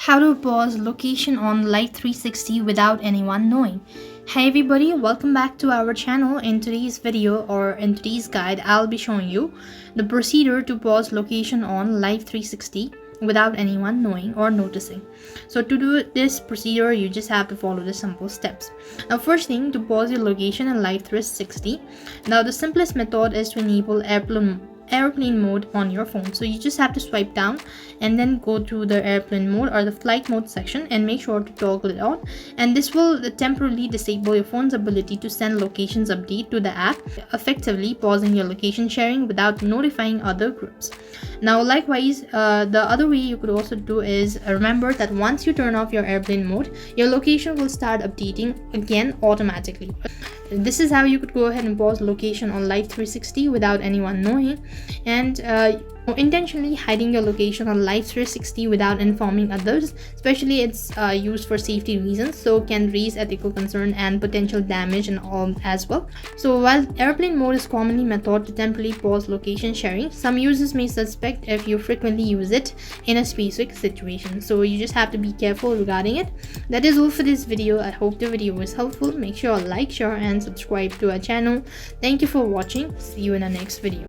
How to pause location on Life360 without anyone knowing. Hey everybody, welcome back to our channel. In today's video or in today's guide, I'll be showing you the procedure to pause location on Life360 without anyone knowing or noticing. So to do this procedure, you just have to follow the simple steps. Now, first thing, to pause your location in Life360. Now, the simplest method is to enable airplane mode on your phone. So you just have to swipe down and then go to the airplane mode or the flight mode section and make sure to toggle it on, and this will temporarily disable your phone's ability to send locations update to the app, effectively pausing your location sharing without notifying other groups. Now likewise, the other way you could also do is remember that once you turn off your airplane mode, your location will start updating again automatically. This is how you could go ahead and pause location on Life360 without anyone knowing, and intentionally hiding your location on Life360 without informing others, especially it's used for safety reasons, so can raise ethical concern and potential damage and all as well. So while airplane mode is commonly method to temporarily pause location sharing, some users may suspect if you frequently use it in a specific situation, so you just have to be careful regarding it. That is all for this video. I hope the video was helpful. Make sure to like, share and subscribe to our channel. Thank you for watching. See you in the next video.